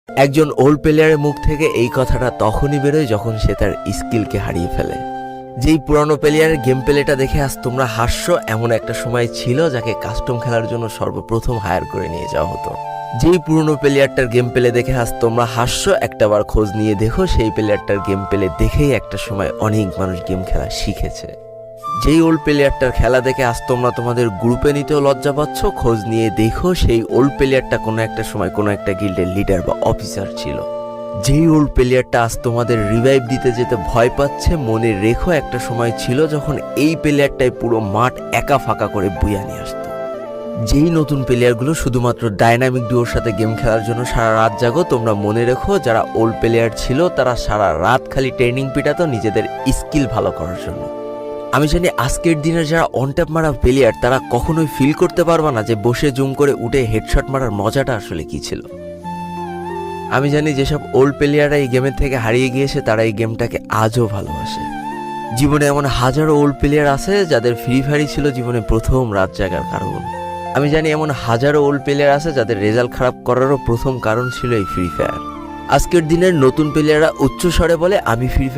একজন ওল্ড প্লেয়ারের মুখ থেকে এই কথাটা তখনই বেরোয় যখন সে তার স্কিলকে হারিয়ে ফেলে। যেই পুরানো প্লেয়ারের গেম প্লেটা দেখে আজ তোমরা হাসছো, এমন একটা সময় ছিল যাকে কাস্টম খেলার জন্য সর্বপ্রথম হায়ার করে নিয়ে যাওয়া হতো। যেই পুরনো প্লেয়ারটার গেম প্লে দেখে আজ তোমরা হাসছো, একটাবার খোঁজ নিয়ে দেখো সেই প্লেয়ারটার গেম প্লে দেখেই একটা সময় অনেক মানুষ গেম খেলা শিখেছে। যেই ওল্ড প্লেয়ারটার খেলা দেখে আজ তোমরা তোমাদের গ্রুপে নিতেও লজ্জা পাচ্ছ, খোঁজ নিয়ে দেখো সেই ওল্ড প্লেয়ারটা কোনো একটা সময় কোনো একটা গিল্ডের লিডার বা অফিসার ছিল। যেই ওল্ড প্লেয়ারটা আজ তোমাদের রিভাইভ দিতে যেতে ভয় পাচ্ছে, মনে রেখো একটা সময় ছিল যখন এই প্লেয়ারটাই পুরো মাঠ একা ফাঁকা করে বুয়া নিয়ে আসতো। যেই নতুন প্লেয়ারগুলো শুধুমাত্র ডাইনামিক ডুয়োর সাথে গেম খেলার জন্য সারা রাত জাগো, তোমরা মনে রেখো যারা ওল্ড প্লেয়ার ছিল তারা সারা রাত খালি ট্রেনিং পিটাতো নিজেদের স্কিল ভালো করার জন্য। আমি জানি আজকের দিনের যারা অন ট্যাপ মারা প্লেয়ার তারা কখনোই ফিল করতে পারবে না যে বসে জুম করে উঠে হেডশট মারার মজাটা আসলে কি ছিল। আমি জানি যেসব ওল্ড প্লেয়াররা এই গেমের থেকে হারিয়ে গিয়েছে তারা এই গেমটাকে আজও ভালোবাসে। জীবনে এমন হাজারো ওল্ড প্লেয়ার আছে যাদের ফ্রি ফায়ারই ছিল জীবনে প্রথম রাত জাগার কারণ। আমি জানি এমন হাজারো ওল্ড প্লেয়ার আছে যাদের রেজাল্ট খারাপ করারও প্রথম কারণ ছিল এই ফ্রি ফায়ার। আজকের দিনের নতুন প্লেয়াররা উচ্চ স্বরে বলে আমি ফ্রি ফায়ার